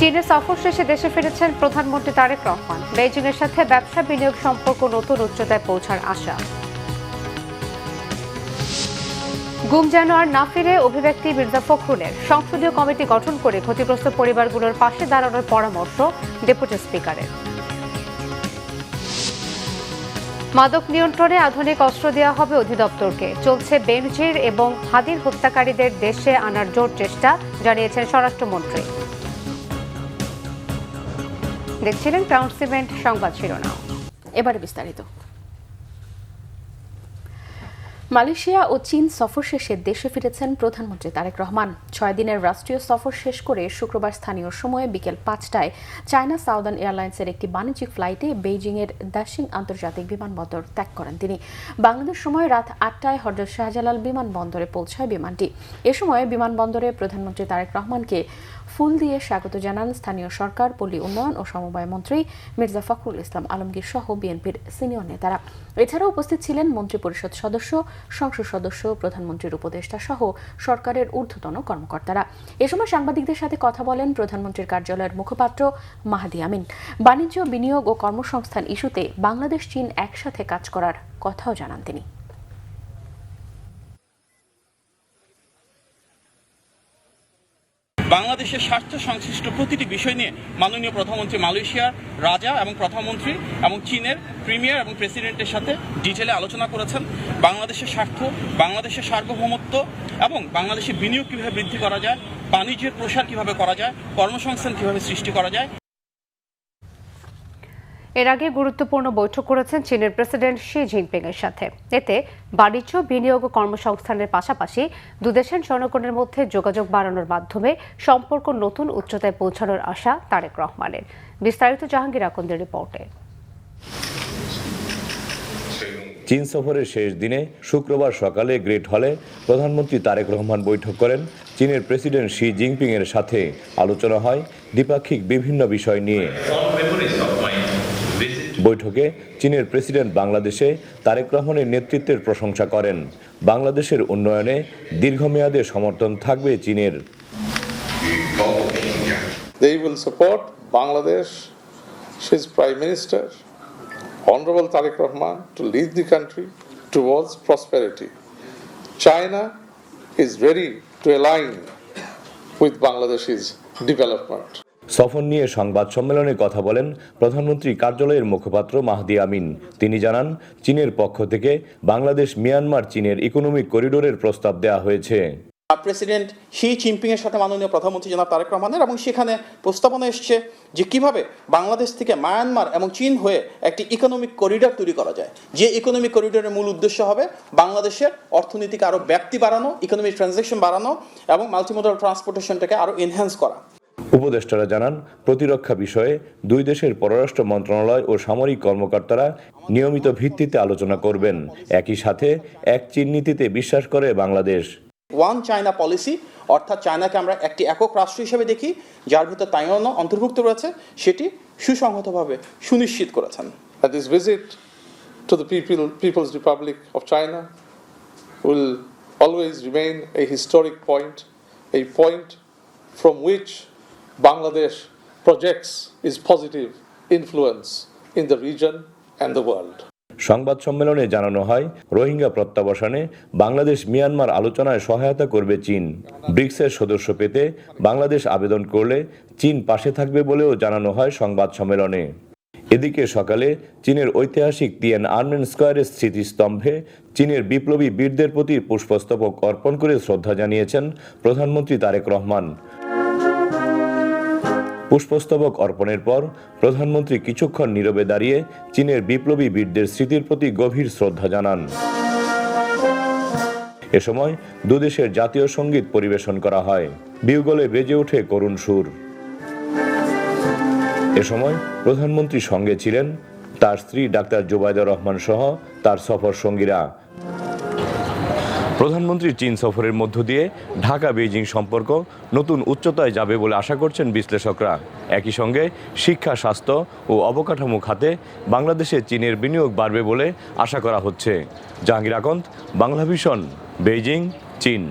চীনের সফর শেষে দেশে ফিরেছেন প্রধানমন্ত্রী তারেক রহমান। বেইজিংয়ের সাথে ব্যবসা বিনিয়োগ সম্পর্ক নতুন উচ্চতায় পৌঁছার আশা। গুম যেন আর না ফিরে অভিব্যক্তি মির্জা ফখরুলের। সংসদীয় কমিটি গঠন করে ক্ষতিগ্রস্ত পরিবারগুলোর পাশে দাঁড়ানোর পরামর্শ ডেপুটি স্পিকারের। মাদক নিয়ন্ত্রণে আধুনিক অস্ত্র দেওয়া হবে অধিদপ্তরকে। চলছে বেনজির এবং হাদির হত্যাকারীদের দেশে আনার জোর চেষ্টা, জানিয়েছেন স্বরাষ্ট্রমন্ত্রী। দেখছিলেন ক্রাউন সিমেন্ট সংবাদ শিরোনাম। এবারে বিস্তারিত। মালয়েশিয়া ও চীন সফর শেষে দেশে ফিরেছেন প্রধানমন্ত্রী তারেক রহমান। 6 দিনের রাষ্ট্রীয় সফর শেষ করে শুক্রবার স্থানীয় সময়ে বিকেল 5টায় চায়না সাউদার্ন এয়ারলাইন্সের একটি বাণিজ্যিক ফ্লাইটে বেইজিংয়ের দাশিং আন্তর্জাতিক বিমানবন্দর ত্যাগ করেন তিনি। বাংলাদেশ সময় রাত 8টায় হযরত শাহজালাল বিমানবন্দরে পৌঁছায় বিমানটি। এ সময় বিমানবন্দরে প্রধানমন্ত্রী তারেক রহমানকে ফুল দিয়ে স্বাগত জানান স্থানীয় সরকার, পল্লী উন্নয়ন ও সমবায় মন্ত্রী মির্জা ফখরুল ইসলাম আলমগীর সহ বিএনপির সিনিয়র নেতারা। এছাড়াও উপস্থিত ছিলেন মন্ত্রিপরিষদ সদস্য, সংসদ সদস্য, প্রধানমন্ত্রীর উপদেষ্টা সহ সরকারের ঊর্ধ্বতন কর্মকর্তারা। এ সময় সাংবাদিকদের সাথে কথা বলেন প্রধানমন্ত্রীর কার্যালয়ের মুখপাত্র মাহাদি আমিন। বাণিজ্য, বিনিয়োগ ও কর্মসংস্থান ইস্যুতে বাংলাদেশ চীন একসাথে কাজ করার কথাও জানান তিনি। বাংলাদেশের স্বার্থ সংশ্লিষ্ট প্রতিটি বিষয় নিয়ে মাননীয় প্রধানমন্ত্রী মালয়েশিয়ার রাজা এবং প্রধানমন্ত্রী এবং চীনের প্রিমিয়ার এবং প্রেসিডেন্টের সাথে ডিটেলে আলোচনা করেছেন। বাংলাদেশের স্বার্থ, বাংলাদেশের সার্বভৌমত্ব এবং বাংলাদেশের বিনিয়োগ কীভাবে বৃদ্ধি করা যায়, বাণিজ্যের প্রসার কীভাবে করা যায়, কর্মসংস্থান কীভাবে সৃষ্টি করা যায়। এর আগে গুরুত্বপূর্ণ বৈঠক করেছেন চীনের প্রেসিডেন্ট শি জিনপিং এর সাথে। এতে বাণিজ্য, বিনিয়োগ ও কর্মসংস্থানের পাশাপাশি দুদেশের জনগণের মধ্যে যোগাযোগ বাড়ানোর মাধ্যমে সম্পর্ক নতুন উচ্চতায় পৌঁছানোর আশা তারেক রহমানের। বিস্তারিত জাহাঙ্গীর আকন্দের রিপোর্টে। চীন সফরের শেষ দিনে শুক্রবার সকালে গ্রেট হলে প্রধানমন্ত্রী তারেক রহমান বৈঠক করেন চীনের প্রেসিডেন্ট শি জিনপিং এর সাথে। আলোচনা হয় দ্বিপাক্ষিক বিভিন্ন বিষয় নিয়ে। বৈঠকে চীনের প্রেসিডেন্ট বাংলাদেশে তারেক রহমানের নেতৃত্বের প্রশংসা করেন। বাংলাদেশের উন্নয়নে দীর্ঘমেয়াদে সমর্থন থাকবে চীনের। They will support Bangladesh's Prime Minister, Honorable Tariq Rahman, to lead the country towards prosperity. China is ready to align with Bangladesh's development. সফর নিয়ে সংবাদ সম্মেলনে কথা বলেন প্রধানমন্ত্রী কার্যালয়ের মুখপাত্র মাহাদি আমিন। তিনি জানান, চীনের পক্ষ থেকে বাংলাদেশ মিয়ানমার চীনের ইকোনমিক করিডোরের প্রস্তাব দেওয়া হয়েছে। প্রেসিডেন্ট শি জিনপিং এর সাথে মাননীয় প্রধানমন্ত্রী জনাব তারেক রহমানের এবং সেখানে প্রস্তাবনা এসছে যে কিভাবে বাংলাদেশ থেকে মায়ানমার এবং চীন হয়ে একটি ইকোনমিক করিডোর তৈরি করা যায়, যে ইকোনমিক করিডোরের মূল উদ্দেশ্য হবে বাংলাদেশের অর্থনীতিকে আরো ব্যাপ্তি বাড়ানো, ইকোনমিক ট্রানজ্যাকশন বাড়ানো এবং মাল্টিমোডাল ট্রান্সপোর্টেশনটাকে আরো এনহ্যান্স করা। উপদেষ্টারা জানান, প্রতিরক্ষা বিষয়ে দুই দেশের পররাষ্ট্র মন্ত্রণালয় ও সামরিক কর্মকর্তারা নিয়মিত ভিত্তিতে আলোচনা করবেন। একই সাথে এক চীন নীতিতে বিশ্বাস করে বাংলাদেশ। ওয়ান চায়না পলিসি, অর্থাৎ চায়নাকে আমরা একটি একক রাষ্ট্র হিসেবে দেখি, যার ভিতর তাইওয়ানও অন্তর্ভুক্ত রয়েছে, সেটি সুসংহতভাবে সুনিশ্চিত করেছেন। This visit to the People's Republic of China will always remain a historic point, a point from which Bangladesh projects its positive influence in the region and the world. সংবাদ সম্মেলনে জানানো হয়, রোহিঙ্গা প্রত্যাবাসনে বাংলাদেশ মিয়ানমার আলোচনায় সহায়তা করবে চীন। ব্রিক্সের সদস্য পেতে বাংলাদেশ আবেদন করলে চীন পাশে থাকবে বলেও জানানো হয় সংবাদ সম্মেলনে। এদিকে সকালে চীনের ঐতিহাসিক তিয়ানআনমেন স্কয়ারের স্মৃতিস্তম্ভে চীনের বিপ্লবী বীরদের প্রতি পুষ্পস্তবক অর্পণ করে শ্রদ্ধা জানিয়েছেন প্রধানমন্ত্রী তারেক রহমান। পুষ্পস্তবক অর্পণের পর প্রধানমন্ত্রী কিছুক্ষণ নীরবে দাঁড়িয়ে চীনের বিপ্লবী বীরদের স্মৃতির প্রতি গভীর শ্রদ্ধা জানান। এ সময় দুদেশের জাতীয় সঙ্গীত পরিবেশন করা হয়। বিউগলে বেজে ওঠে করুণ সুর। এ সময় প্রধানমন্ত্রী সঙ্গে ছিলেন তার স্ত্রী ডাক্তার জুবাইদা রহমান সহ তার সফর সঙ্গীরা। প্রধানমন্ত্রীর চীন সফরের মধ্য দিয়ে ঢাকা বেইজিং সম্পর্ক নতুন উচ্চতায় যাবে বলে আশা করছেন বিশ্লেষকরা। একই সঙ্গে শিক্ষা, স্বাস্থ্য ও অবকাঠামো খাতে বাংলাদেশে চীনের বিনিয়োগ বাড়বে বলে আশা করা হচ্ছে। জাহাঙ্গীর আকন্দ, বাংলাভিশন, বেইজিং, চীন।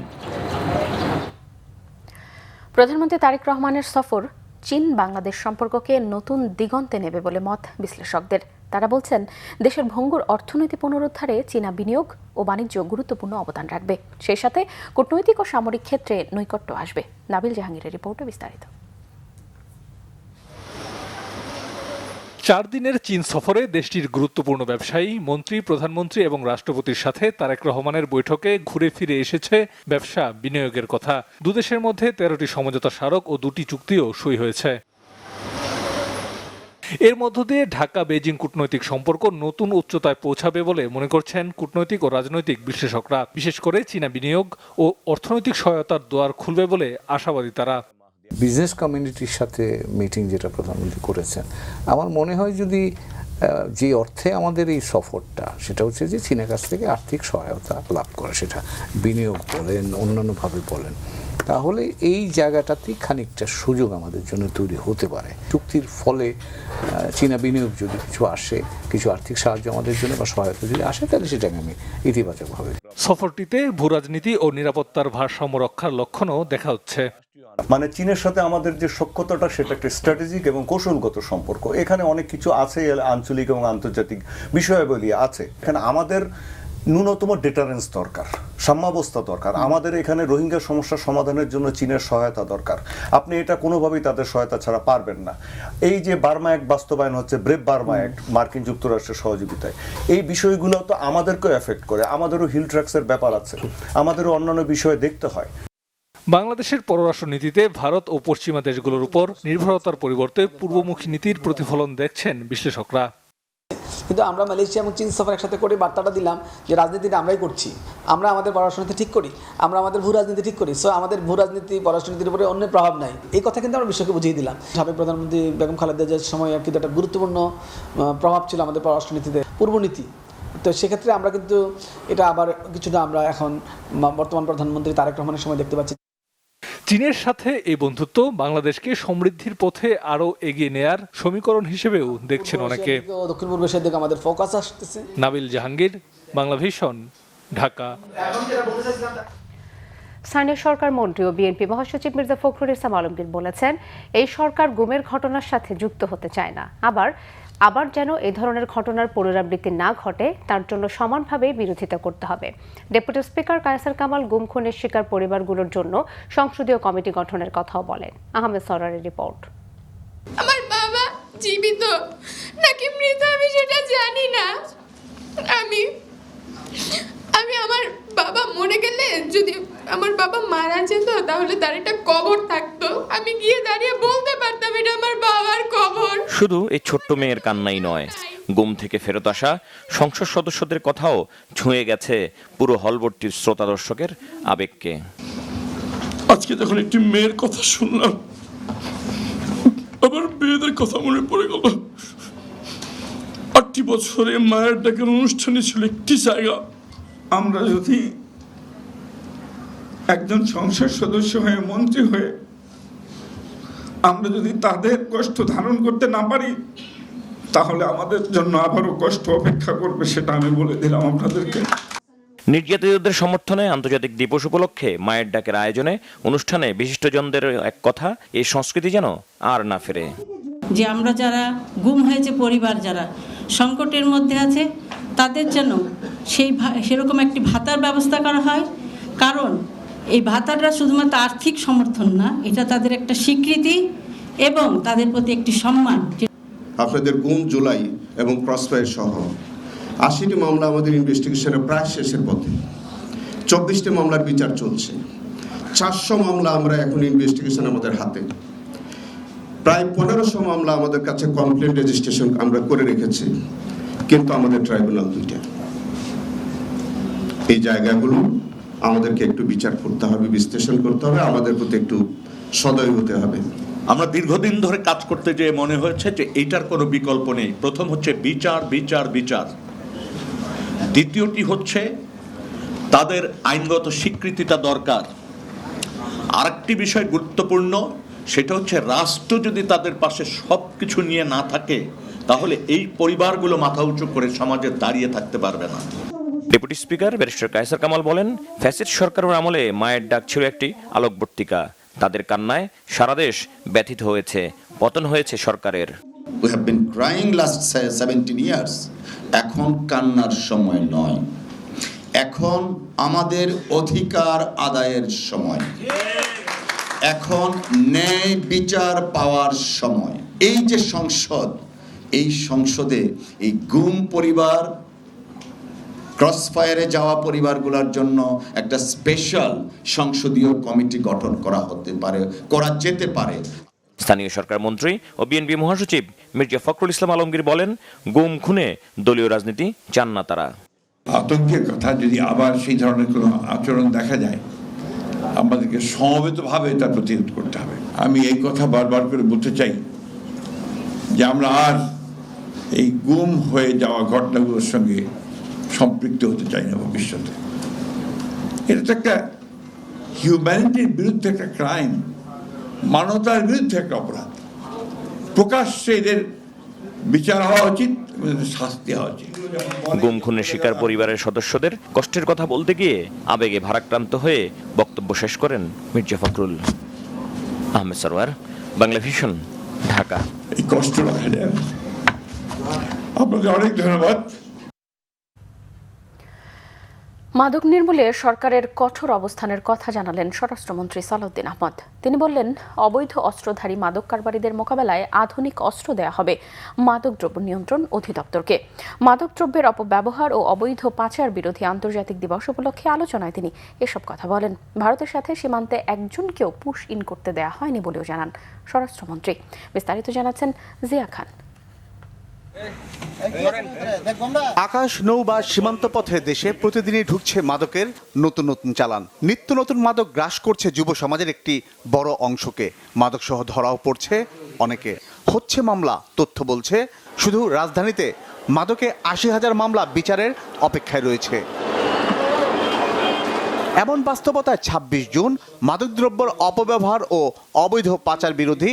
প্রধানমন্ত্রী তারেক রহমানের সফর চীন বাংলাদেশ সম্পর্ককে নতুন দিগন্তে নেবে বলে মত বিশ্লেষকদের। তারা বলছেন, দেশের ভঙ্গুর অর্থনৈতিক পুনরুদ্ধারে চীনা বিনিয়োগ ও বাণিজ্য গুরুত্বপূর্ণ অবদান রাখবে। সেই সাথে কূটনৈতিক ও সামরিক ক্ষেত্রে নৈকট্য আসবে। নাবিল জাহাঙ্গীরের রিপোর্টে বিস্তারিত। 4 দিনের চীন সফরে দেশটির গুরুত্বপূর্ণ ব্যবসায়ী, মন্ত্রী, প্রধানমন্ত্রী এবং রাষ্ট্রপতির সাথে তারেক রহমানের বৈঠকে ঘুরে ফিরে এসেছে ব্যবসা বিনিয়োগের কথা। দুদেশের মধ্যে 13টি সমঝোতা স্মারক ও 2টি চুক্তিও সই হয়েছে। এর মধ্য দিয়ে ঢাকা বেজিং কূটনৈতিক সম্পর্ক নতুন উচ্চতায় পৌঁছাবে বলে মনে করছেন কূটনৈতিক ও রাজনৈতিক বিশ্লেষকরা। বিশেষ করে চীনা বিনিয়োগ ও অর্থনৈতিক সহায়তার দুয়ার খুলবে বলে আশাবাদী তারা। বিজনেস কমিউনিটির সাথে মিটিং যেটা প্রধানমন্ত্রী করেছেন, আমার মনে হয় যদি যে অর্থে আমাদের এই সফরটা, সেটা হচ্ছে যে চীনের কাছ থেকে আর্থিক সহায়তা লাভ করা, সেটা বিনিয়োগ বলেন অন্যান্যভাবে বলেন, তাহলে এই জায়গাটাতেই খানিকটা সুযোগ আমাদের জন্য তৈরি হতে পারে। চুক্তির ফলে চীনা বিনিয়োগ যদি কিছু আসে, কিছু আর্থিক সাহায্য আমাদের জন্য বা সহায়তা যদি আসে, তাহলে সেটাকে আমি ইতিবাচকভাবে। সফরটিতে ভূরাজনীতি ও নিরাপত্তার ভারসাম্য রক্ষার লক্ষণও দেখা হচ্ছে। মানে চীনের সাথে আমাদের যে সখ্যতাটা, সেটা একটা স্ট্র্যাটেজিক এবং কৌশলগত সম্পর্ক। এখানে অনেক কিছু আছে, আঞ্চলিক এবং আন্তর্জাতিক বিষয়াবলী আছে। এখানে আমাদের ন্যূনতম ডেটারেন্স দরকার, সাম্যাবস্থা দরকার। আমাদের এখানে রোহিঙ্গা সমস্যা সমাধানের জন্য চীনের সহায়তা দরকার। আপনি এটা কোনোভাবেই তাদের সহায়তা ছাড়া পারবেন না। এই যে বার্মা অ্যাক্ট বাস্তবায়ন হচ্ছে, ব্রেভ বার্মা অ্যাক্ট মার্কিন যুক্তরাষ্ট্রের সহযোগিতায়, এই বিষয়গুলো তো আমাদেরকেও এফেক্ট করে। আমাদেরও হিল ট্র্যাক্সের ব্যাপার আছে, আমাদেরও অন্যান্য বিষয়ে দেখতে হয়। বাংলাদেশের পররাষ্ট্র নীতিতে ভারত ও পশ্চিমা দেশগুলোর উপর নির্ভরতার পরিবর্তে পূর্বমুখী নীতির প্রতিফলন দেখছেন বিশ্লেষকরা। কিন্তু আমরা মালয়েশিয়া এবং চীন সফর একসাথে করে বার্তাটা দিলাম যে রাজনীতিটা আমরাই করছি, আমরা আমাদের পররাষ্ট্রনীতি ঠিক করি, আমরা আমাদের ভূ রাজনীতি ঠিক করি, সো আমাদের ভূ রাজনীতি পররাষ্ট্রনীতির উপরে অন্যের প্রভাব নাই। এই কথা কিন্তু আমরা বিশ্বকে বুঝিয়ে দিলাম। সাবেক প্রধানমন্ত্রী বেগম খালেদা জিয়ার সময় কিন্তু একটা গুরুত্বপূর্ণ প্রভাব ছিল আমাদের পররাষ্ট্রনীতিতে, পূর্বনীতি। তো সেক্ষেত্রে আমরা কিন্তু এটা আবার কিছুটা আমরা এখন বর্তমান প্রধানমন্ত্রী তারেক রহমানের সময় দেখতে পাচ্ছি। চীনের সাথে এই বন্ধুত্ব বাংলাদেশকে সমৃদ্ধির পথে আরও এগিয়ে নেয়ার সমীকরণ হিসেবেও দেখছেন অনেকে। দক্ষিণ পূর্ব এশিয়ার দিকে আমাদের ফোকাস আসতেছে। নাবিল জাহাঙ্গীর, বাংলা ভিশন, ঢাকা। স্থানীয় সরকার মন্ত্রী ও বিএনপি মহাসচিব মির্জা ফখরুল ইসলাম আলমগীর বলেছেন, এই সরকার গুমের ঘটনার সাথে যুক্ত হতে চায় না। আবার যেন এ ধরনের ঘটনার পুনরাবৃত্তি না ঘটে, তার জন্য সমানভাবে বিরোধিতা করতে হবে। ডেপুটি স্পিকার কায়সার কামাল গুম খুনের শিকার পরিবারগুলোর জন্য সংসদীয় কমিটি গঠনের কথাও বলেন। আহমেদ সরারের রিপোর্ট। আমার বাবা জীবিত নাকি মৃত আমি সেটা জানি না। আমি আমার বাবা মরে গেলে, যদি আমার বাবা মারা যেত, তাহলে তার একটা কবর থাকতো, আমি গিয়ে দাঁড়িয়ে বলতে পারতাম এটা আমার বাবার কবর। শুধু এই ছোট্ট মেয়ের কান্নাই নয়, গুম থেকে ফেরত আসা সংসদ সদস্যদের কথাও ছুঁয়ে গেছে পুরো হলভর্তির শ্রোতা দর্শকের আবেগকে। আজকে যখন একটি মেয়ের কথা শুনলাম, আমার মেয়েদের কথা মনে পড়ে গেল। 8টি বছরে মায়ের ডাকের অনুষ্ঠানে ছিল একটি জায়গা। আমরা যদি একজন সংসদ সদস্য হয়ে, মন্ত্রী হয়ে, আমরা যদি তাদের কষ্ট ধারণ করতে না পারি, তাহলে আমাদের জন্য আবারও কষ্ট অপেক্ষা করবে, সেটা আমি বলে দিলাম আপনাদেরকে। নির্যাতিতদের সমর্থনে আন্তর্জাতিক দিবস উপলক্ষে মায়ের ডাকের আয়োজনে অনুষ্ঠানে বিশিষ্টজনদের এক কথা, এই সংস্কৃতি যেন আর না ফেরে। যে আমরা যারা গুম হয়েছে, পরিবার যারা সংকটের মধ্যে আছে, তাদের যেন সেরকম একটি ভাতার ব্যবস্থা করা হয়। কারণ এই ভাতাটা শুধুমাত্র আর্থিক সমর্থন না, এটা তাদের একটা স্বীকৃতি এবং তাদের প্রতি একটি সম্মান। আপনাদের গুম, জুলাই এবং ক্রসফায়ার সহ 80টি মামলা আমাদের ইনভেস্টিগেশনের প্রায় শেষের পথে। 24টি মামলার বিচার চলছে। 400 মামলা আমরা এখন ইনভেস্টিগেশন আমাদের হাতে। প্রায় 1500 মামলা আমাদের কাছে কমপ্লেন্ট রেজিস্ট্রেশন আমরা করে রেখেছি, কিন্তু আমাদের ট্রাইব্যুনাল 2টা। এই জায়গাগুলো আমাদেরকে একটু বিচার করতে হবে, বিশ্লেষণ করতে হবে, আমাদের প্রতি একটু সদয় হতে হবে। আমরা দীর্ঘদিন ধরে কাজ করতে যেয়ে মনে হয়েছে যে এইটার কোনো বিকল্প নেই। প্রথম হচ্ছে বিচার, বিচার, বিচার। দ্বিতীয়টি হচ্ছে তাদের আইনগত স্বীকৃতিটা দরকার। আরেকটি বিষয় গুরুত্বপূর্ণ, সেটা হচ্ছে রাষ্ট্র যদি তাদের পাশে সব কিছু নিয়ে না থাকে, তাহলে এই পরিবারগুলো মাথা উঁচু করে সমাজে দাঁড়িয়ে থাকতে পারবে না। Deputy speaker barrister Kaiser Kamal বলেন, ফ্যাসিস্ট সরকারের আমলে মায়ের ডাক ছিল একটি আলোকবর্তিকা। তাদের কান্নায় সারা দেশ ব্যথিত হয়েছে, পতন হয়েছে সরকারের। We have been crying last 17 years. এখন কান্নার সময় নয়, এখন আমাদের অধিকার আদায়ের সময়, এখন ন্যায় বিচার পাওয়ার সময়। এই যে সংসদ, এই সংসদে এই গুম পরিবার, ক্রসফায়ারে যাওয়া পরিবারগুলোর জন্য একটা স্পেশাল সংসদীয় কমিটি গঠন করা যেতে পারে। স্থানীয় সরকার মন্ত্রী ও বিএনপি মহাসচিব মির্জা ফখরুল ইসলাম আলমগীর বলেন, গুম খুনে দলীয় রাজনীতি চান না তারা। আতঙ্কের কথা যদি আবার সেই ধরনের কোনো আচরণ দেখা যায়, আমাদেরকে সমবেতভাবে তা প্রতিরোধ করতে হবে। আমি এই কথা বারবার করে বলতে চাই যে আমরা আর এই গুম হয়ে যাওয়া ঘটনাগুলোর সঙ্গে সম্পৃক্ত হতে চাই না ভবিষ্যতে। এটা তো একটা হিউম্যানিটির বিরুদ্ধে একটা ক্রাইম, মানবতার বিরুদ্ধে একটা অপরাধ। প্রকাশ্যে এদের বিচার হওয়া উচিত, শাস্তি হওয়া উচিত। গুম খুনের শিকার পরিবারের সদস্যদের কষ্টের কথা বলতে গিয়ে আবেগে ভারাক্রান্ত হয়ে বক্তব্য শেষ করেন মির্জা ফখরুল। আহমেদ সরওয়ার, বাংলা ভিশন, ঢাকা। এই কষ্ট রাখা যায়। আপনাদের অনেক ধন্যবাদ। মাদক নির্মূলে সরকারের কঠোর অবস্থানের কথা জানালেন স্বরাষ্ট্রমন্ত্রী সালাউদ্দিন আহমদ। তিনি বললেন, অবৈধ অস্ত্রধারী মাদক কারবারিদের মোকাবেলায় আধুনিক অস্ত্র দেয়া হবে মাদকদ্রব্য নিয়ন্ত্রণ অধিদপ্তরকে। মাদকদ্রব্যের অপব্যবহার ও অবৈধ পাচার বিরোধী আন্তর্জাতিক দিবস উপলক্ষে আলোচনায় তিনি এসব কথা বলেন। ভারতের সাথে সীমান্তে একজনকেও পুশ ইন করতে দেয়া হয়নি বলেও জানান স্বরাষ্ট্রমন্ত্রী। বিস্তারিত জানাচ্ছেন জিয়া খান। আকাশ, নৌ বা সীমান্ত পথে দেশে প্রতিদিনই ঢুকছে মাদকের নতুন নতুন চালান। নিত্য নতুন মাদক গ্রাস করছে যুব সমাজের একটি বড় অংশকে। মাদক সহ ধরাও পড়ছে অনেকে, হচ্ছে মামলা। তথ্য বলছে শুধু রাজধানীতে মাদকে ৮০,০০০ মামলা বিচারের অপেক্ষায় রয়েছে। এমন বাস্তবতায় ২৬ জুন মাদকদ্রব্যের অপব্যবহার ও অবৈধ পাচার বিরোধী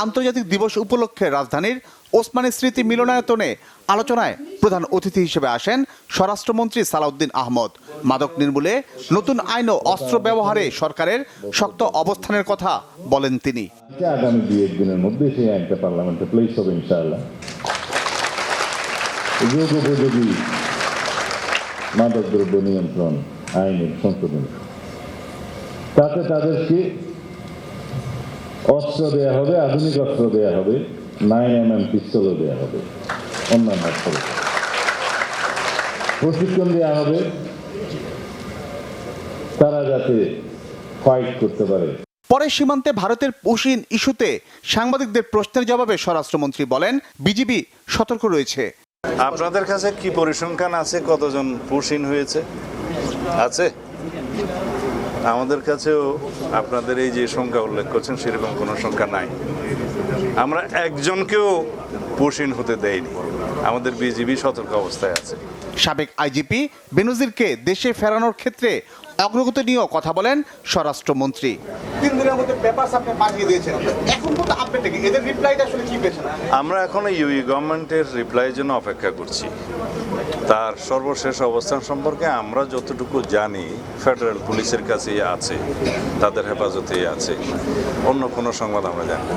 আন্তর্জাতিক দিবস উপলক্ষে রাজধানীর ওসমানী স্মৃতি মিলনায়তনে আলোচনায় প্রধান অতিথি হিসেবে আসেন স্বরাষ্ট্রমন্ত্রী সালাউদ্দিন আহমদ। মাদক নির্মূলে নতুন আইন ও অস্ত্র ব্যবহারে সরকারের শক্ত অবস্থানের কথা বলেন তিনি। আগামী ২-১ দিনের মধ্যে সেই আইনটা পার্লামেন্টে প্লেস হবে ইনশাআল্লাহ। উপযোগী মাদকদ্রব্য নিয়ন্ত্রণ আইনের সংশোধন, তাতে তাদেরকে অস্ত্র দেয়া হবে, আধুনিক অস্ত্র দেয়া হবে, 9mm পিস্তলও দেয়া হবে, অন্যান্য অস্ত্র প্রশিক্ষণ দেয়া হবে, তারা যাতে ফাইট করতে পারে। পরে সীমান্তে ভারতের পুশিন ইস্যুতে সাংবাদিকদের প্রশ্নের জবাবে স্বরাষ্ট্রমন্ত্রী বলেন, বিজিবি সতর্ক রয়েছে। আপনাদের কাছে কি পরিসংখ্যান আছে কতজন পুশিন হয়েছে? আছে? আমাদের কাছেও আপনাদের এই যে সংখ্যা উল্লেখ করছেন সেরকম কোনো সংখ্যা নাই। আমরা একজনকেও পুশিন হতে দেইনি। আমাদের বিজিবি সতর্ক অবস্থায় আছে। সাবেক আইজিপি বেনজিরকে দেশে ফেরানোর ক্ষেত্রে অগ্রগতি নিয়েও কথা বলেন স্বরাষ্ট্রমন্ত্রী। 3 দিনের মধ্যে পেপারস আপনি পাঠিয়ে দিয়েছেন, এখন পর্যন্ত আপডেট কি? এদের রিপ্লাইটা আসলে কি পেয়েছেন? আমরা এখন ইউই গভর্নমেন্টের রিপ্লাইয়ের জন্য অপেক্ষা করছি। তার সর্বশেষ অবস্থান সম্পর্কে আমরা যতটুকু জানি ফেডারেল পুলিশের কাছেই আছে, তাদের হেফাজতেই আছে। অন্য কোনো সংবাদ আমরা জানি না।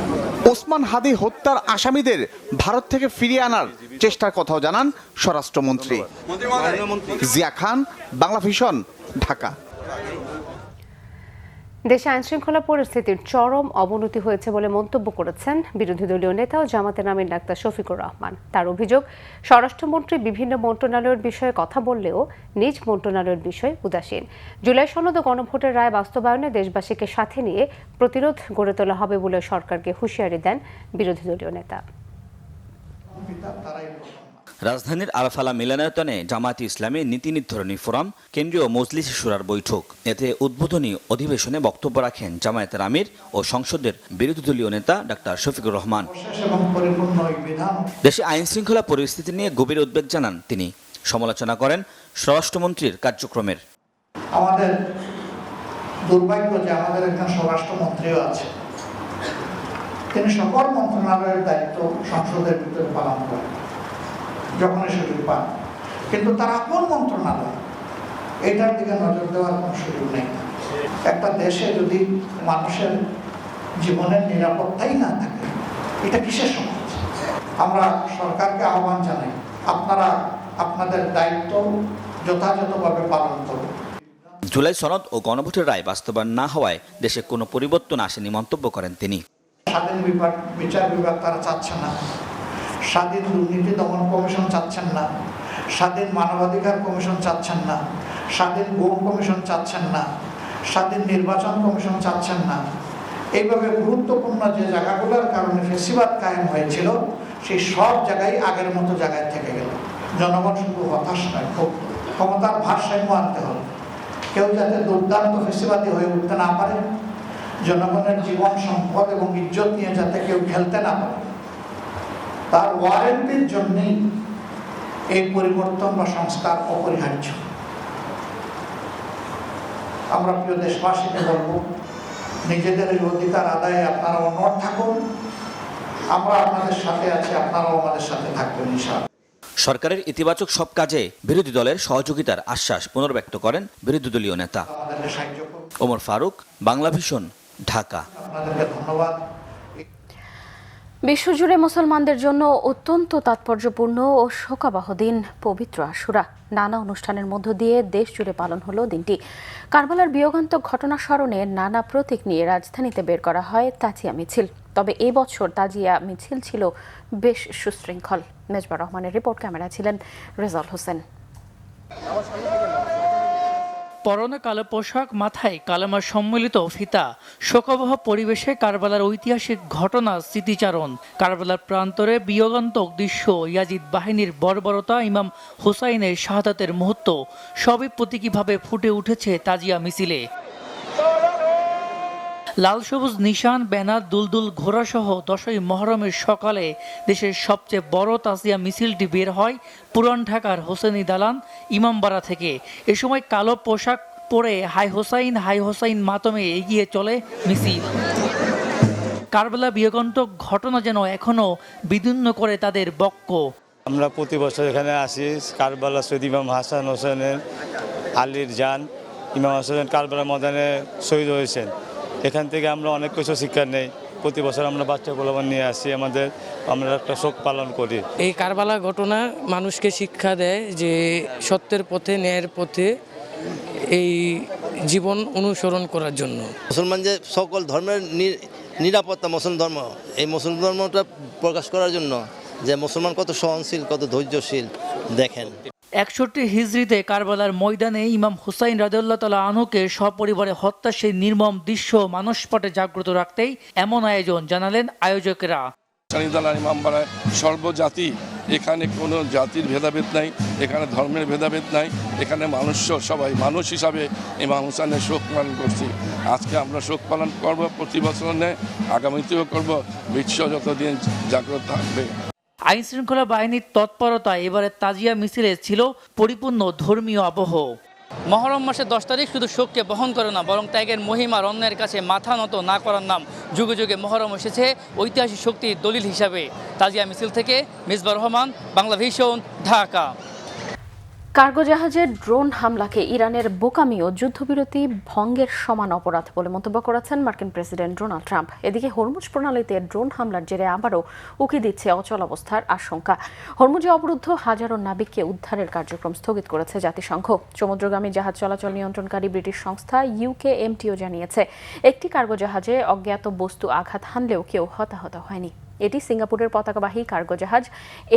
ওসমান হাদি হত্যার আসামিদের ভারত থেকে ফিরিয়ে আনার চেষ্টার কথাও জানান স্বরাষ্ট্রমন্ত্রী। জিয়া খান, বাংলা ভিশন, ঢাকা। দেশে আইনশৃঙ্খলা পরিস্থিতির চরম অবনতি হয়েছে বলে মন্তব্য করেছেন বিরোধী দলীয় নেতা ও জামাতের আমির ডাক্তার শফিকুর রহমান। তার অভিযোগ, স্বরাষ্ট্রমন্ত্রী বিভিন্ন মন্ত্রণালয়ের বিষয়ে কথা বললেও নিজ মন্ত্রণালয়ের বিষয়ে উদাসীন। জুলাই সনদ ও গণভোটের রায় বাস্তবায়নে দেশবাসীকে সাথে নিয়ে প্রতিরোধ গড়ে তোলা হবে বলে সরকারকে হুঁশিয়ারি দেন বিরোধী দলীয় নেতা। রাজধানীর আলফালা মিলনায়তনে জামায়াতে ইসলামী নীতি নির্ধারণী ফোরাম কেন্দ্রীয় মজলিস শুরার বৈঠক। এতে উদ্বোধনী অধিবেশনে বক্তব্য রাখেন জামায়াতের আমির ও সংসদের বিরোধী দলীয় নেতা ডাক্তার শফিকুর রহমান। দেশে আইন শৃঙ্খলা পরিস্থিতি নিয়ে গভীর উদ্বেগ জানান তিনি। সমালোচনা করেন স্বরাষ্ট্রমন্ত্রীর কার্যক্রমের। আমাদের দুর্ভাগ্য যে আমাদের একজন স্বরাষ্ট্রমন্ত্রীও আছে, তিনি সকল মন্ত্রণালয়ের দায়িত্ব সংসদের ভিতরে পালন করেন যখনই সুযোগ পান, কিন্তু তার আপন মন্ত্রণালয় এটার দিকে নজর দেওয়ার কোনো সুযোগ নেই। একটা দেশে যদি মানুষের জীবনের নিরাপত্তাই না থাকে, এটা কিসের সমাজ? আমরা সরকারকে আহ্বান জানাই, আপনারা আপনাদের দায়িত্ব যথাযথভাবে পালন করুন। জুলাই সনদ ও গণভোটের রায় বাস্তবায়ন না হওয়ায় দেশে কোনো পরিবর্তন আসেনি মন্তব্য করেন তিনি। স্বাধীন বিচার বিভাগ তারা চাচ্ছে না, স্বাধীন দুর্নীতি দমন কমিশন চাচ্ছেন না, স্বাধীন মানবাধিকার কমিশন চাচ্ছেন না, স্বাধীন গুম কমিশন চাচ্ছেন না, স্বাধীন নির্বাচন কমিশন চাচ্ছেন না। এইভাবে গুরুত্বপূর্ণ যে জায়গাগুলোর কারণে ফেসিবাদ কায়েম হয়েছিল সেই সব জায়গায় আগের মতো জায়গায় থেকে গেল। জনগণ শুধু হতাশ নয়, খুব ক্ষমতার ভারসাম্য আনতে হবে। কেউ যাতে দুর্দান্ত ফেসিবাদী হয়ে উঠতে না পারে, জনগণের জীবন সম্পদ এবং ইজ্জত নিয়ে যাতে কেউ খেলতে না পারে, তার ওয়ারেন্টির জন্যই এই পরিবর্তন বা সংস্কার অপরিহার্য। আমরা প্রিয় দেশবাসীকে বলবো, নিজেদের এই অধিকার আদায়ে আপনারা অনড় থাকুন, আমরা আপনাদের সাথে আছি, আপনারাও আমাদের সাথে থাকবেন ইনশাআল্লাহ। সরকারের ইতিবাচক সব কাজে বিরোধী দলের সহযোগিতার আশ্বাস পুনর্ব্যক্ত করেন বিরোধী দলীয় নেতা ওমর ফারুক, বাংলা ভিশন, ঢাকা। আপনাদেরকে ধন্যবাদ। বিশ্বজুড়ে মুসলমানদের জন্য অত্যন্ত তাৎপর্যপূর্ণ ও শোকাবহ দিন পবিত্র আশুরা। নানা অনুষ্ঠানের মধ্য দিয়ে দেশ জুড়ে পালন হলো দিনটি। কারবালার বিয়োগান্তক ঘটনা স্মরণে নানা প্রতীক নিয়ে রাজধানীতে বের করা হয় তাজিয়া মিছিল। তবে এই বছর তাজিয়া মিছিল ছিল বেশ সুশৃঙ্খল। মেজবা রহমানের রিপোর্ট, ক্যামেরা ছিলেন রেজাল হোসেন। পরনে কালো পোশাক, মাথায় কালেমা সম্মিলিত ফিতা, শোকাবহ পরিবেশে কারবালার ঐতিহাসিক ঘটনা স্মৃতিচারণ। কারবালার প্রান্তরে বিয়োগান্তক দৃশ্য, ইয়াজিদ বাহিনীর বর্বরতা, ইমাম হুসাইনের শাহাদাতের মুহূর্ত সবই প্রতীকীভাবে ফুটে উঠেছে তাজিয়া মিছিলে। লাল সবুজ নিশান, ব্যানার, দুলদুল ঘোড়াসহ 10ই মহরমের সকালে দেশের সবচেয়ে বড় তাজিয়া মিছিলটি বের হয় পুরান ঢাকার হোসেনি দালান ইমামবাড়া থেকে। এ সময় কালো পোশাক পরে হাই হোসাইন মাতমে এগিয়ে চলে মিছিল। কারবালা বিয়োগান্তক ঘটনা যেন এখনো বিদীর্ণ করে তাদের বক্ষ। আমরা প্রতি বছর এখানে আসি কারবালা শহীদ ইমাম হাসান হোসেনের আলীর জান ইমাম হাসান কারবালা ময়দানে শহীদ হয়েছেন। এখান থেকে আমরা অনেক কিছু শিক্ষা নেই। প্রতি বছর আমরা বাচ্চা গোলাবান নিয়ে আসি, আমরা একটা শোক পালন করি। এই কারবালা ঘটনা মানুষকে শিক্ষা দেয় যে সত্যের পথে, ন্যায়ের পথে এই জীবন অনুসরণ করার জন্য। মুসলমান যে সকল ধর্মের নিরাপত্তা, মুসলিম ধর্ম, এই মুসলিম ধর্মটা প্রকাশ করার জন্য যে মুসলমান কত সহনশীল, কত ধৈর্যশীল দেখেন। 61 হিজরিতে কারবালার ময়দানে ইমাম হুসাইন রাদিয়াল্লাহু তাআলা আনহুকে সপরিবারে হত্যা সেই নির্মম দৃশ্য মানসপটে জাগ্রত রাখতেই এমন আয়োজন জানালেন আয়োজকেরা। ইমামবাড়ায় সর্বজাতি, এখানে কোনো জাতির ভেদাভেদ নাই, এখানে ধর্মের ভেদাভেদ নাই, এখানে সবাই মানুষ হিসাবে ইমাম হুসাইনের শোক পালন করছি। আজকে আমরা শোক পালন করব, প্রতি বছর নেয়, আগামীতেও করব। বিশ্ব যতদিন জাগ্রত থাকবে। আইন শৃঙ্খলা বাহিনীর তৎপরতা এবারে তাজিয়া মিছিলে ছিল পরিপূর্ণ ধর্মীয় আবহ। মহরম মাসের 10 তারিখ শুধু শোককে বহন করে না, বরং ত্যাগের মহিমার অন্যের কাছে মাথা নত না করার নাম। যুগে যুগে মহরম এসেছে ঐতিহাসিক শক্তির দলিল হিসাবে। তাজিয়া মিছিল থেকে মেজবা রহমান, বাংলা ভিশন, ঢাকা। কার্গো জাহাজে ড্রোন হামলাকে ইরানের বোকামি ও যুদ্ধবিরতি ভঙ্গের সমান অপরাধ বলে মন্তব্য করেছেন মার্কিন প্রেসিডেন্ট ডোনাল্ড ট্রাম্প। এদিকে হরমুজ প্রণালীতে ড্রোন হামলার জেরে আবারও উকি দিচ্ছে অচল অবস্থার আশঙ্কা। হরমুজে অবরুদ্ধ হাজারো নাবিককে উদ্ধারের কার্যক্রম স্থগিত করেছে জাতিসংঘ। সমুদ্রগামী জাহাজ চলাচল নিয়ন্ত্রণকারী ব্রিটিশ সংস্থা ইউকেএমটিও জানিয়েছে, একটি কার্গো জাহাজে অজ্ঞাত বস্তু আঘাত হানলেও কেউ হতাহত হয়নি। এটি সিঙ্গাপুরের পতাকাবাহী কার্গো জাহাজ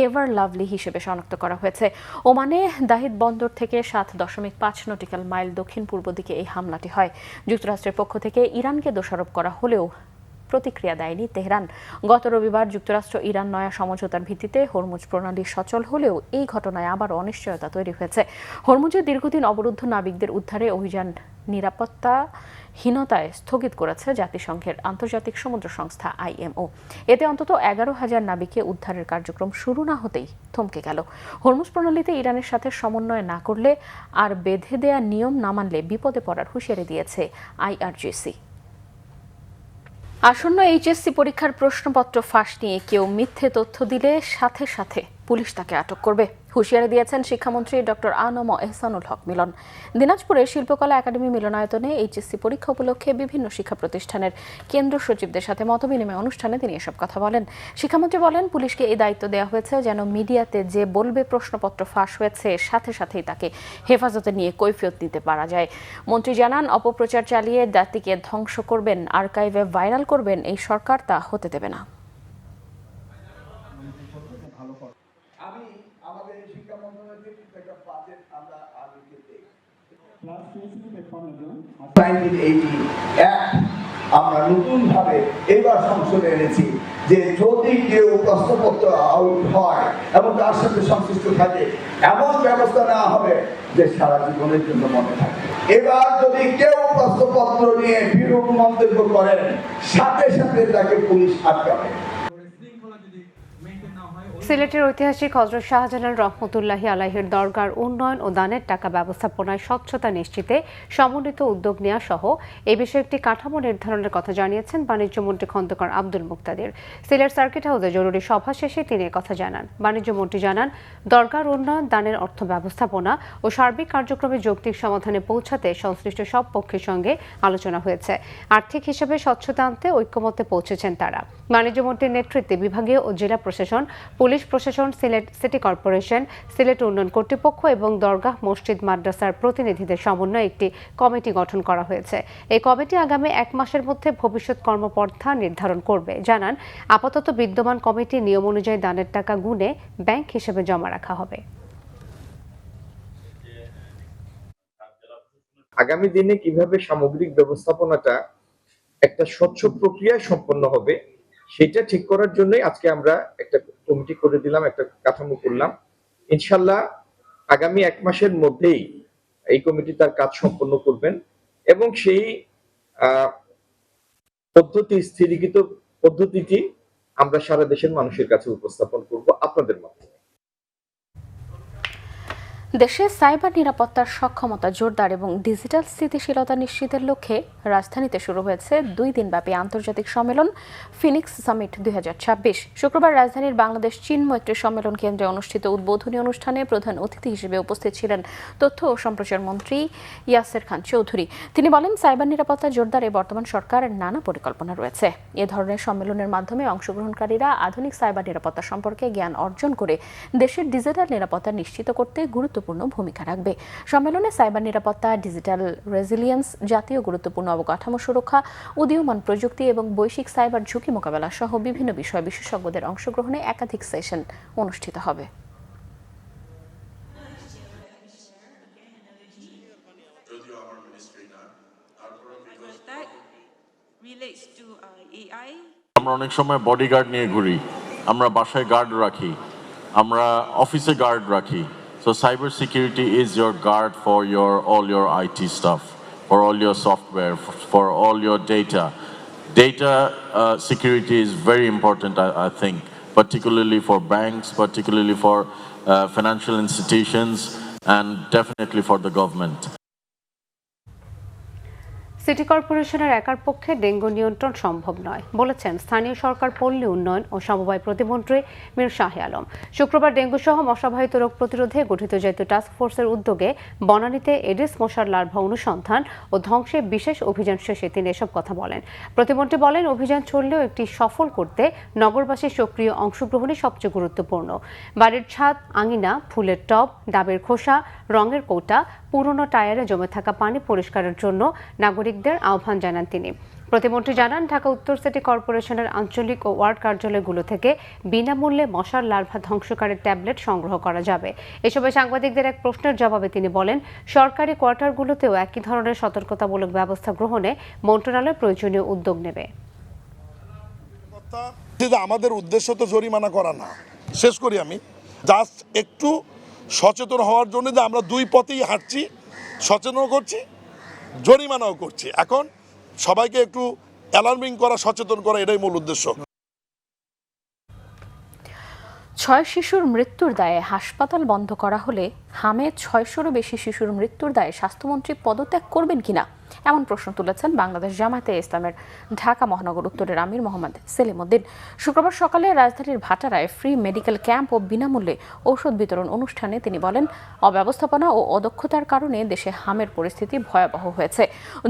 এভার লাভলি হিসেবে শনাক্ত করা হয়েছে। ওমানে দাহিদ বন্দর থেকে 7.5 নটিক্যাল মাইল দক্ষিণ পূর্ব দিকে এই হামলাটি হয়। যুক্তরাষ্ট্রের পক্ষ থেকে ইরানকে দোষারোপ করা হলেও প্রতিক্রিয়া দেয়নি তেহরান। গত রবিবার যুক্তরাষ্ট্র ইরান নয়া সমঝোতার ভিত্তিতে হরমুজ প্রণালী সচল হলেও এই ঘটনায় আবার অনিশ্চয়তা তৈরি হয়েছে। হরমুজের দীর্ঘদিন অবরুদ্ধ নাবিকদের উদ্ধারে অভিযান নিরাপত্তাহীনতায় স্থগিত করেছে জাতিসংঘের আন্তর্জাতিক সমুদ্র সংস্থা IMO। এতে অন্তত 11,000 নাবিককে উদ্ধারের কার্যক্রম শুরু না হতেই থমকে গেল। হরমুজ প্রণালীতে ইরানের সাথে সমন্বয় না করলে আর বেঁধে দেয়া নিয়ম না মানলে বিপদে পড়ার হুঁশিয়ারি দিয়েছে IRGC। আসন্ন HSC পরীক্ষার প্রশ্নপত্র ফাঁস নিয়ে কেউ মিথ্যে তথ্য দিলে সাথে সাথে পুলিশ তাকে আটক করবে। হুঁশিয়ারি দিয়েছেন শিক্ষামন্ত্রী ডক্টর আ.ন.ম এহসানুল হক মিলন। দিনাজপুরে শিল্পকলা একাডেমি মিলনায়তনে এইচএসসি পরীক্ষা উপলক্ষে বিভিন্ন শিক্ষা প্রতিষ্ঠানের কেন্দ্র সচিবদের সাথে মতবিনিময় অনুষ্ঠানে তিনি এসব কথা বলেন। শিক্ষামন্ত্রী বলেন, পুলিশকে এই দায়িত্ব দেওয়া হয়েছে যেন মিডিয়াতে যে বলবে প্রশ্নপত্র ফাঁস হয়েছে সাথে সাথেই তাকে হেফাজতে নিয়ে কৈফিয়ত দিতে পারা যায়। মন্ত্রী জানান, অপপ্রচার চালিয়ে জাতিকে ধ্বংস করবেন, আর্কাইভে ভাইরাল করবেন, এই সরকার তা হতে দেবে না। আমরা নতুন ভাবে এবার সংসদে এনেছি যে যদি কেউ প্রশ্নপত্র আউট হয় এবং তার সাথে সংশ্লিষ্ট থাকে, এমন ব্যবস্থা নেওয়া হবে যে সারা জীবনের জন্য মনে থাকে। এবার যদি কেউ প্রশ্নপত্র নিয়ে বিরূপ মন্তব্য করেন, সাথে সাথে তাকে পুলিশ আটকাবে। সিলেটের ঐতিহাসিক হযরত শাহজালাল রহমতুল্লাহি আলাইহির দরগার উন্নয়ন ও দানের টাকা ব্যবস্থাপনায় স্বচ্ছতা নিশ্চিতে সমন্বিত উদ্যোগ নেওয়া সহ এই বিষয়ে একটি কাঠামো নির্ধারণের কথা জানিয়েছেন বাণিজ্যমন্ত্রী খন্দকার আব্দুল মুক্তাদির। সিলেট সার্কিট হাউসে জরুরি সভা শেষে তিনি একথা জানান। বাণিজ্যমন্ত্রী জানান, দরগার উন্নয়ন, দানের অর্থ ব্যবস্থাপনা ও সার্বিক কার্যক্রমে যৌক্তিক সমাধানে পৌঁছাতে সংশ্লিষ্ট সব পক্ষের সঙ্গে আলোচনা হয়েছে। আর্থিক হিসেবে স্বচ্ছতা আনতে ঐক্যমত্যে পৌঁছেছেন তারা। বাণিজ্যমন্ত্রীর নেতৃত্বে বিভাগীয় ও জেলা প্রশাসন, পুলিশ প্রশাসন, সিলেট সিটি কর্পোরেশন, সিলেট উন্নয়ন কর্তৃপক্ষ এবং দরগাহ মসজিদ মাদ্রাসার প্রতিনিধিদের সমন্বয়ে একটি কমিটি গঠন করা হয়েছে। এই কমিটি আগামী 1 মাসের মধ্যে ভবিষ্যৎ কর্মপন্থা নির্ধারণ করবে। জানান, আপাতত বিদ্যমান কমিটি নিয়ম অনুযায়ী দানের টাকা গুনে ব্যাংক হিসেবে জমা রাখা হবে। আগামী দিনে কিভাবে সামগ্রিক ব্যবস্থাপনাটা একটা স্বচ্ছ প্রক্রিয়ায় সম্পন্ন হবে সেটা ঠিক করার জন্যই আজকে আমরা একটা কমিটি করে দিলাম, একটা কাঠামো করলাম। ইনশাল্লাহ আগামী 1 মাসের মধ্যেই এই কমিটি তার কাজ সম্পন্ন করবেন এবং সেই স্থিরীকৃত পদ্ধতিটি আমরা সারা দেশের মানুষের কাছে উপস্থাপন করব আপনাদের মাধ্যমে। দেশে সাইবার নিরাপত্তার সক্ষমতা জোরদার এবং ডিজিটাল স্থিতিশীলতা নিশ্চিতের লক্ষ্যে রাজধানীতে শুরু হয়েছে 2 দিনব্যাপী আন্তর্জাতিক সম্মেলন ফিনিক্স সামিট 2026। শুক্রবার রাজধানীর বাংলাদেশ চীন মৈত্রী সম্মেলন কেন্দ্রে অনুষ্ঠিত উদ্বোধনী অনুষ্ঠানে প্রধান অতিথি হিসেবে উপস্থিত ছিলেন তথ্য ও সম্প্রচার মন্ত্রী ইয়াসের খান চৌধুরী। তিনি বলেন, সাইবার নিরাপত্তা জোরদারে বর্তমান সরকারের নানা পরিকল্পনা রয়েছে। এ ধরনের সম্মেলনের মাধ্যমে অংশগ্রহণকারীরা আধুনিক সাইবার নিরাপত্তা সম্পর্কে জ্ঞান অর্জন করে দেশের ডিজিটাল নিরাপত্তা নিশ্চিত করতে গুরুত্বপূর্ণ ভূমিকা রাখবে। সম্মেলনে সাইবার নিরাপত্তা, ডিজিটাল রেজিলিয়েন্স, জাতীয় গুরুত্বপূর্ণ অবকাঠামো সুরক্ষা, উদীয়মান প্রযুক্তি এবং বৈশ্বিক সাইবার ঝুঁকি মোকাবেলা সহ বিভিন্ন বিষয়ে বিশেষজ্ঞদের অংশগ্রহণে একাধিক সেশন অনুষ্ঠিত হবে। আমরা অনেক সময় বডিগার্ড নিয়ে ঘুরি, আমরা বাসায় গার্ড রাখি, আমরা অফিসে গার্ড রাখি। So cyber security is your guard for all your IT stuff, for all your software, for all your data. Data security is very important, I think, particularly for banks, particularly for financial institutions, and definitely for the government. City কর্পোরেশনের একার পক্ষে dengue নিয়ন্ত্রণ সম্ভব নয় বলেছেন স্থানীয় সরকার, পল্লী উন্নয়ন ও সমবায় প্রতিমন্ত্রী মীর শাহে আলম। শুক্রবার ডেঙ্গু সহ মশাবাহিত রোগ প্রতিরোধে গঠিত জাতীয় টাস্ক ফোর্সের উদ্যোগে বনানীতে এডিস মশার লার্ভা অনুসন্ধান ও ধ্বংসে বিশেষ অভিযান শেষে তিনি এসব কথা বলেন। প্রতিমন্ত্রী বলেন, অভিযান চললেও একটি সফল করতে নগরবাসীর সক্রিয় অংশগ্রহণই সবচেয়ে গুরুত্বপূর্ণ। বাড়ির ছাদ, আঙিনা, ফুলের টব, ডাবের খোসা, রঙের কৌটা, পুরনো টায়ারে জমে থাকা পানি পরিষ্কারের জন্য নাগরিকদের আহ্বান জানান তিনি। প্রতিমন্ত্রী জানান, ঢাকা উত্তর সিটি কর্পোরেশনের আঞ্চলিক ও ওয়ার্ড কার্যালয়গুলো থেকে বিনামূল্যে মশার লার্ভা ধ্বংসকারী ট্যাবলেট সংগ্রহ করা যাবে। এসবে সাংবাদিকদের এক প্রশ্নের জবাবে তিনি বলেন, সরকারি কোয়ার্টারগুলোতেও একই ধরনের সতর্কতামূলক ব্যবস্থা গ্রহণে মন্ত্রণালয় প্রয়োজনীয় উদ্যোগ নেবে। আমাদের উদ্দেশ্য তো জরিমানা করা না, শেষ করি আমি জাস্ট একটু সচেতন হওয়ার জন্য যে আমরা দুই পথেই হাঁটছি, সচেতন করছি, জরিমানাও করছি। এখন সবাইকে একটু অ্যালার্মিং করা, সচেতন করা, এটাই মূল উদ্দেশ্য। 6 শিশুর মৃত্যুর দায়ে হাসপাতাল বন্ধ করা হলে হামে 600-রও বেশি শিশুর মৃত্যুর দায়ে স্বাস্থ্যমন্ত্রী পদত্যাগ করবেন কিনা এমন প্রশ্ন তুলেছেন বাংলাদেশ জামায়াতে ইসলামের ঢাকা মহানগর উত্তরের আমির মোহাম্মদ সেলিম উদ্দিন। শুক্রবার সকালে রাজধানীর ভাটারায় ফ্রি মেডিকেল ক্যাম্প ও বিনামূল্যে ঔষধ বিতরণ অনুষ্ঠানে তিনি বলেন, অব্যবস্থাপনা ও অদক্ষতার কারণে দেশে হামের পরিস্থিতি ভয়াবহ হয়েছে।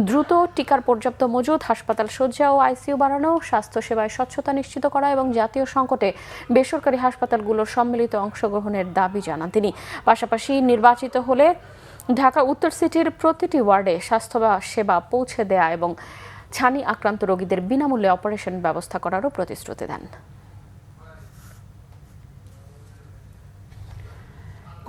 দ্রুত টিকার পর্যাপ্ত মজুদ, হাসপাতাল শয্যা ও আইসিইউ বাড়ানো, স্বাস্থ্যসেবায় স্বচ্ছতা নিশ্চিত করা এবং জাতীয় সংকটে বেসরকারি হাসপাতালগুলোর সম্মিলিত অংশগ্রহণের দাবি জানান তিনি। পাশাপাশি নির্বাচিত হলে ঢাকা উত্তর সিটির প্রতিটি ওয়ার্ডে স্বাস্থ্য সেবা পৌঁছে দেয়া এবং ছানি আক্রান্ত রোগীদের বিনামূল্যে অপারেশন ব্যবস্থা করারও প্রতিশ্রুতি দেন।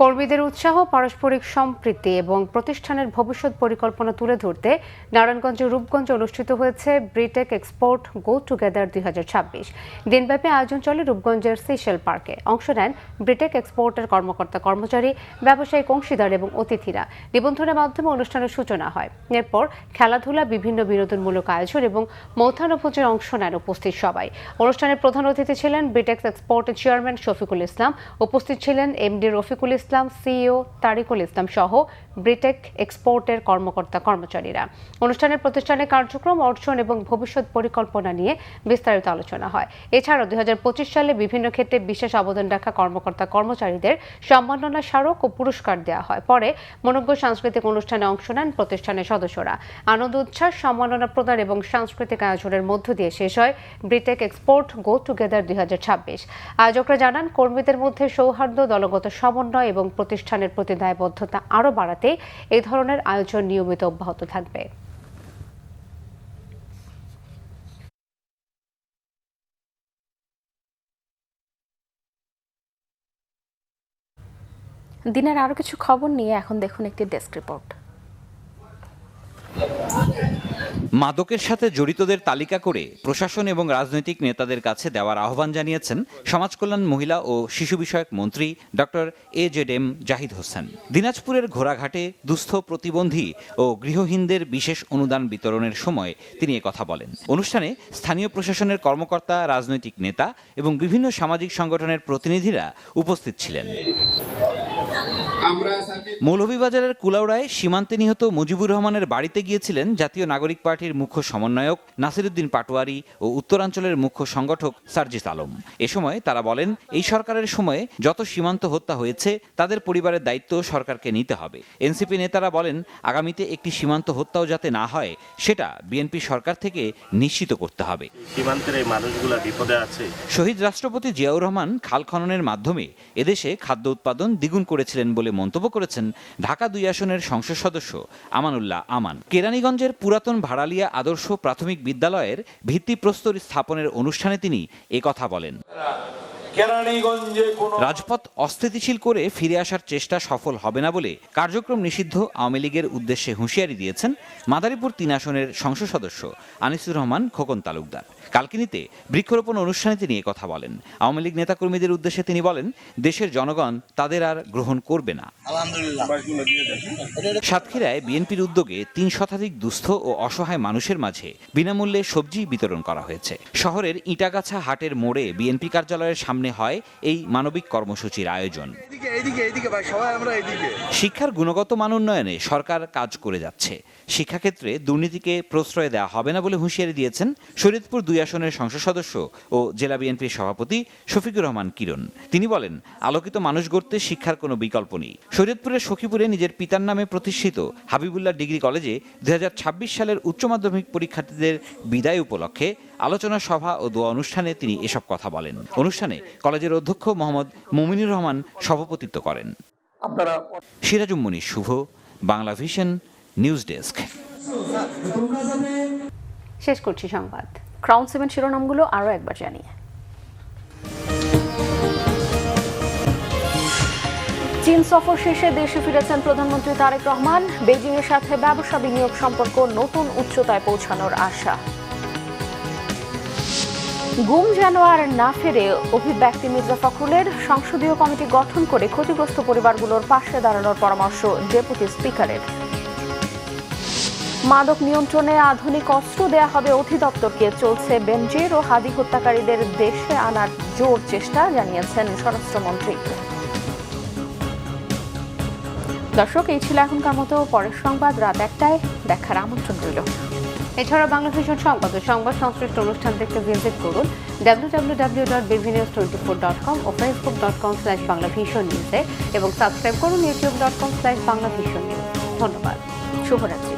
কর্মীদের উৎসাহ, পারস্পরিক সম্প্রীতি এবং প্রতিষ্ঠানের ভবিষ্যৎ পরিকল্পনা তুলে ধরতে নারায়ণগঞ্জের রূপগঞ্জে অনুষ্ঠিত হয়েছে ব্রিটেক এক্সপোর্ট গো টুগেদার 2026। দিনব্যাপী আয়োজন চলে রূপগঞ্জের সিশেল পার্কে। অংশ নেন ব্রিটেক এক্সপোর্টের কর্মকর্তা কর্মচারী, ব্যবসায়িক অংশীদার এবং অতিথিরা। নিবন্ধনের মাধ্যমে অনুষ্ঠানের সূচনা হয়। এরপর খেলাধুলা, বিভিন্ন বিনোদনমূলক আয়োজন এবং মধ্যাহ্নভোজের অংশ নেন উপস্থিত সবাই। অনুষ্ঠানের প্রধান অতিথি ছিলেন ব্রিটেক এক্সপোর্টের চেয়ারম্যান শফিকুল ইসলাম। উপস্থিত ছিলেন এমডি রফিকুল ইসলাম, সিইও তারিকুল ইসলাম সহ ব্রিটেক এক্সপোর্টের কর্মকর্তা কর্মচারীরা। অনুষ্ঠানের প্রতিষ্ঠানের কার্যক্রম, অর্জন এবং ভবিষ্যৎ পরিকল্পনা নিয়ে বিস্তারিত আলোচনা হয়। এছাড়াও 2025 সালে বিভিন্ন ক্ষেত্রে বিশেষ অবদান রাখা কর্মকর্তা কর্মচারীদের সম্মাননা স্মারক ও পুরস্কার দেওয়া হয়। পরে মনোজ্ঞ সাংস্কৃতিক অনুষ্ঠানে অংশ নেন প্রতিষ্ঠানের সদস্যরা। আনন্দ, উচ্ছ্বাস, সম্মাননা প্রদান এবং সাংস্কৃতিক আয়োজনের মধ্য দিয়ে শেষ হয় ব্রিটেক এক্সপোর্ট গো টুগেদার 2026। আয়োজকরা জানান, কর্মীদের মধ্যে সৌহার্দ্য, দলগত সমন্বয় এবং প্রতিষ্ঠানের প্রতি দায়বদ্ধতা আরও বাড়াতে এই ধরনের আয়োজন নিয়মিত অব্যাহত থাকবে। দিনের আরো কিছু খবর নিয়ে এখন দেখুন একটি ডেস্ক রিপোর্ট। মাদকের সাথে জড়িতদের তালিকা করে প্রশাসন এবং রাজনৈতিক নেতাদের কাছে দেওয়ার আহ্বান জানিয়েছেন সমাজকল্যাণ, মহিলা ও শিশু বিষয়ক মন্ত্রী ডক্টর AZM জাহিদ হোসেন। দিনাজপুরের ঘোড়াঘাটে দুস্থ, প্রতিবন্ধী ও গৃহহীনদের বিশেষ অনুদান বিতরণের সময় তিনি একথা বলেন। অনুষ্ঠানে স্থানীয় প্রশাসনের কর্মকর্তা, রাজনৈতিক নেতা এবং বিভিন্ন সামাজিক সংগঠনের প্রতিনিধিরা উপস্থিত ছিলেন। মৌলভীবাজারের কুলাউড়ায় সীমান্তে নিহত মুজিবুর রহমানের বাড়িতে গিয়েছিলেন জাতীয় নাগরিক পার্টির মুখ্য সমন্বয়ক নাসিরউদ্দিন পাটোয়ারি ও উত্তরাঞ্চলের মুখ্য সংগঠক সার্জিস আলম। এ সময় তারা বলেন, এই সরকারের সময়ে যত সীমান্ত হত্যা হয়েছে তাদের পরিবারের দায়িত্ব সরকারকে নিতে হবে। এনসিপি নেতারা বলেন, আগামীতে একটি সীমান্ত হত্যাও যাতে না হয় সেটা বিএনপি সরকার থেকে নিশ্চিত করতে হবে। সীমান্তের এই মানুষগুলা বিপদে আছে। শহীদ রাষ্ট্রপতি জিয়াউর রহমান খাল খননের মাধ্যমে এদেশে খাদ্য উৎপাদন দ্বিগুণ করেছিলেন বলে মন্তব্য করেছেন ঢাকা 2 আসনের সংসদ সদস্য আমানুল্লাহ আমান। কেরানীগঞ্জের পুরাতন ভাড়ালিয়া আদর্শ প্রাথমিক বিদ্যালয়ের ভিত্তিপ্রস্তর স্থাপনের অনুষ্ঠানে তিনি একথা বলেন। রাজপথ অস্থিতিশীল করে ফিরে আসার চেষ্টা সফল হবে না বলে কার্যক্রম নিষিদ্ধ আওয়ামী লীগের উদ্দেশ্যে হুঁশিয়ারি দিয়েছেন মাদারীপুর 3 আসনের সংসদ সদস্য আনিসুর রহমান খোকন তালুকদার। কালকিনিতে বৃক্ষরোপণ অনুষ্ঠানে তিনি একথা বলেন। আওয়ামী লীগ নেতাকর্মীদের উদ্দেশ্যে তিনি বলেন, দেশের জনগণ তাদের আর গ্রহণ করবে না। সাতক্ষীরায় বিএনপির উদ্যোগে 3 শতাধিক দুস্থ ও অসহায় মানুষের মাঝে বিনামূল্যে সবজি বিতরণ করা হয়েছে। শহরের ইটাগাছা হাটের মোড়ে বিএনপি কার্যালয়ের সামনে হয় এই মানবিক কর্মসূচির আয়োজন। শিক্ষার গুণগত মান উন্নয়নে সরকার কাজ করে যাচ্ছে। শিক্ষাক্ষেত্রে দুর্নীতিকে প্রশ্রয় দেওয়া হবে না বলে হুঁশিয়ারি দিয়েছেন শরীয়তপুর 2 আসনের সংসদ সদস্য ও জেলা বিএনপির সভাপতি শফিকুর রহমান কিরণ। তিনি বলেন, আলোকিত মানুষ গড়তে শিক্ষার কোনো বিকল্প নেই। শরীয়তপুরের সখীপুরে নিজের পিতার নামে প্রতিষ্ঠিত হাবিবুল্লাহ ডিগ্রি কলেজে 2026 সালের উচ্চ মাধ্যমিক পরীক্ষার্থীদের বিদায় উপলক্ষে আলোচনা সভা ও দোয়া অনুষ্ঠানে তিনি এসব কথা বলেন। অনুষ্ঠানে কলেজের অধ্যক্ষ মোহাম্মদ মুমিনুর রহমান সভাপতিত্ব করেন। সিরাজুম মুনির শুভ, বাংলা ভিশন নিউজ ডেস্ক। শেষ করছি সংবাদ। ক্রাউন 7 শিরোনামগুলো আরও একবার জানিয়ে। চীন সফর শেষে দেশে ফিরেছেন প্রধানমন্ত্রী তারেক রহমান। বেজিংয়ের সাথে ব্যবসা বিনিয়োগ সম্পর্ক নতুন উচ্চতায় পৌঁছানোর আশা। গুম যেন আর না ফেরে অভিব্যক্তি মির্জা ফখরুলের। সংসদীয় কমিটি গঠন করে ক্ষতিগ্রস্ত পরিবারগুলোর পাশে দাঁড়ানোর পরামর্শ ডেপুটি স্পিকারের। মাদক নিয়ন্ত্রণে আধুনিক অস্ত্র দেয়া হবে অধিদপ্তরকে। চলছে বেনজির ও হাদি হত্যাকারীদের দেশে আনার জোর চেষ্টা, জানিয়েছেন স্বরাষ্ট্রমন্ত্রী। দর্শক, এই ছিল এখনকার মতো। পরের সংবাদ রাত 1টায় দেখার আমন্ত্রণ রইল। এছাড়া বাংলা ভিশন সংবাদ ও সংবাদ সংশ্লিষ্ট অনুষ্ঠান দেখতে ভিজিট করুন www.bvnews24.com ও facebook.com/banglavisionnews এবং সাবস্ক্রাইব করুন youtube.com/banglavisionnews। ধন্যবাদ, শুভরাত্রি।